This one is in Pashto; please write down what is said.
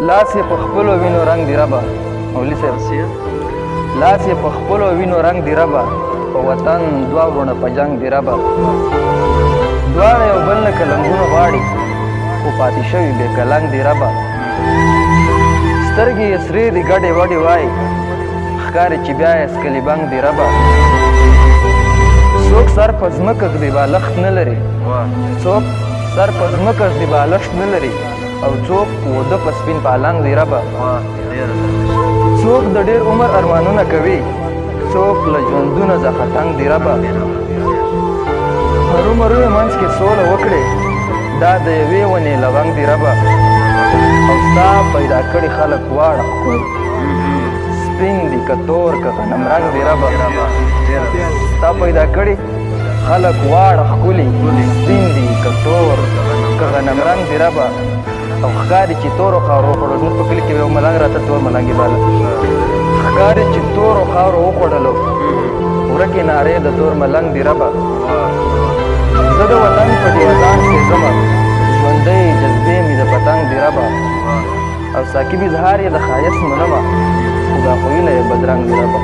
لاس یې په خپلو وینو رنګ دی ربه مولوي صاحب لاس یې په خپلو وینو رنګ دی ربه په وطن دوه وروڼه په جنګ دی ربه دواړه یو بل نه کلنګونه غواړي خو پاتې شوي بې کلنګ دی ربه سترګې یې سرې دي ګډې وډې وایي ښکاري چې بیا یې سکلي بنګ دی ربه څوک سر په ځمکه ږدي بالښت نه لري څوک سر په ځمکه ږدي بالښت نه لري او څوک وده په سپین پالنګ دی ربه څوک د ډېر عمر ارمانونه کوي څوک له ژوندونه څخه تنګ دی ربه هرومرو یې منځ کې سوله وکړې دا د یوې ونې لونګ دی ربه او ستا پیدا کړي خلک واړه ښکل سپین دي که تور که غنم رنګ دی ربه ستا پیدا کړي خلک واړه ښکلي سپین دي که تور که غنم رنګ دی ربه او ښکاري چې تورو خاورو وخوړل زموږ په کلي کې یو ملنګ راته تور ملنګې باله ښکاري چې تورو خاورو وخوړلو ورکې نارې د تور ملنګ دی ربه زه د وطن په دیوزان کې ځمه ژوندی جذبې مې د پتنګ دی ربه او ساقب اظهار یې د ښایست منمه خو دا خویونه یې بدرنګ دی ربه